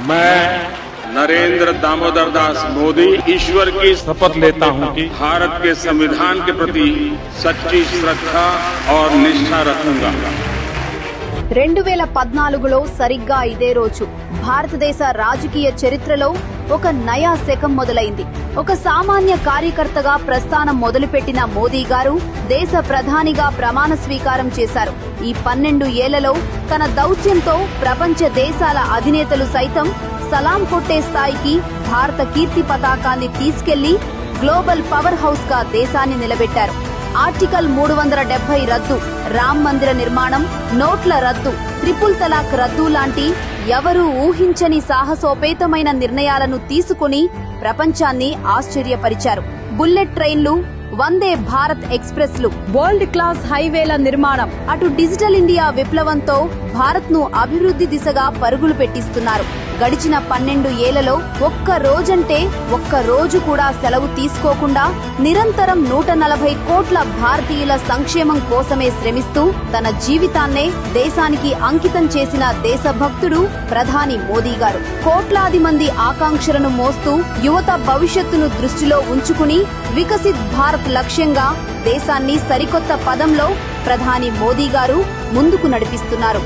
मैं नरेंद्र दामोदर दास मोदी ईश्वर की शपथ लेता हूं कि भारत के संविधान के प्रति सच्ची श्रद्धा और निष्ठा रखूंगा। 2014లో సరిగ్గా ఇదే రోజు భారతదేశ రాజకీయ చరిత్రలో ఒక నయా శకం మొదలైంది. ఒక సామాన్య కార్యకర్తగా ప్రస్థానం మొదలుపెట్టిన మోదీ గారు దేశ ప్రధానిగా ప్రమాణ స్వీకారం చేశారు. ఈ 12 ఏళ్లలో తన దౌత్యంతో ప్రపంచ దేశాల అధినేతలు సైతం సలాం కొట్టే స్థాయికి భారత కీర్తి పతాకాన్ని తీసుకెళ్లి గ్లోబల్ పవర్ హౌస్ గా దేశాన్ని నిలబెట్టారు. ఆర్టికల్ 370 రద్దు, రామ్ మందిర నిర్మాణం, నోట్ల రద్దు, ట్రిపుల్ తలాక్ రద్దు లాంటి ఎవరూ ఊహించని సాహసోపేతమైన నిర్ణయాలను తీసుకుని ప్రపంచాన్ని ఆశ్చర్యపరిచారు. బుల్లెట్ ట్రైన్లు, వందే భారత్ ఎక్స్ప్రెస్ లు, వరల్డ్ క్లాస్ హైవేల నిర్మాణం, అటు డిజిటల్ ఇండియా విప్లవంతో భారత్ ను అభివృద్ధి దిశగా పరుగులు పెట్టిస్తున్నారు. గడిచిన 12 ఏళ్లలో ఒక్క రోజంటే ఒక్క రోజు కూడా సెలవు తీసుకోకుండా నిరంతరం 140 కోట్ల భారతీయుల సంక్షేమం కోసమే శ్రమిస్తూ తన జీవితాన్నే దేశానికి అంకితం చేసిన దేశభక్తుడు ప్రధాని మోదీ గారు. కోట్లాది మంది ఆకాంక్షలను మోస్తూ యువత భవిష్యత్తును దృష్టిలో ఉంచుకుని వికసిత్ భారత్ లక్ష్యంగా దేశాన్ని సరికొత్త పదంలో ప్రధాని మోదీ గారు ముందుకు నడిపిస్తున్నారు.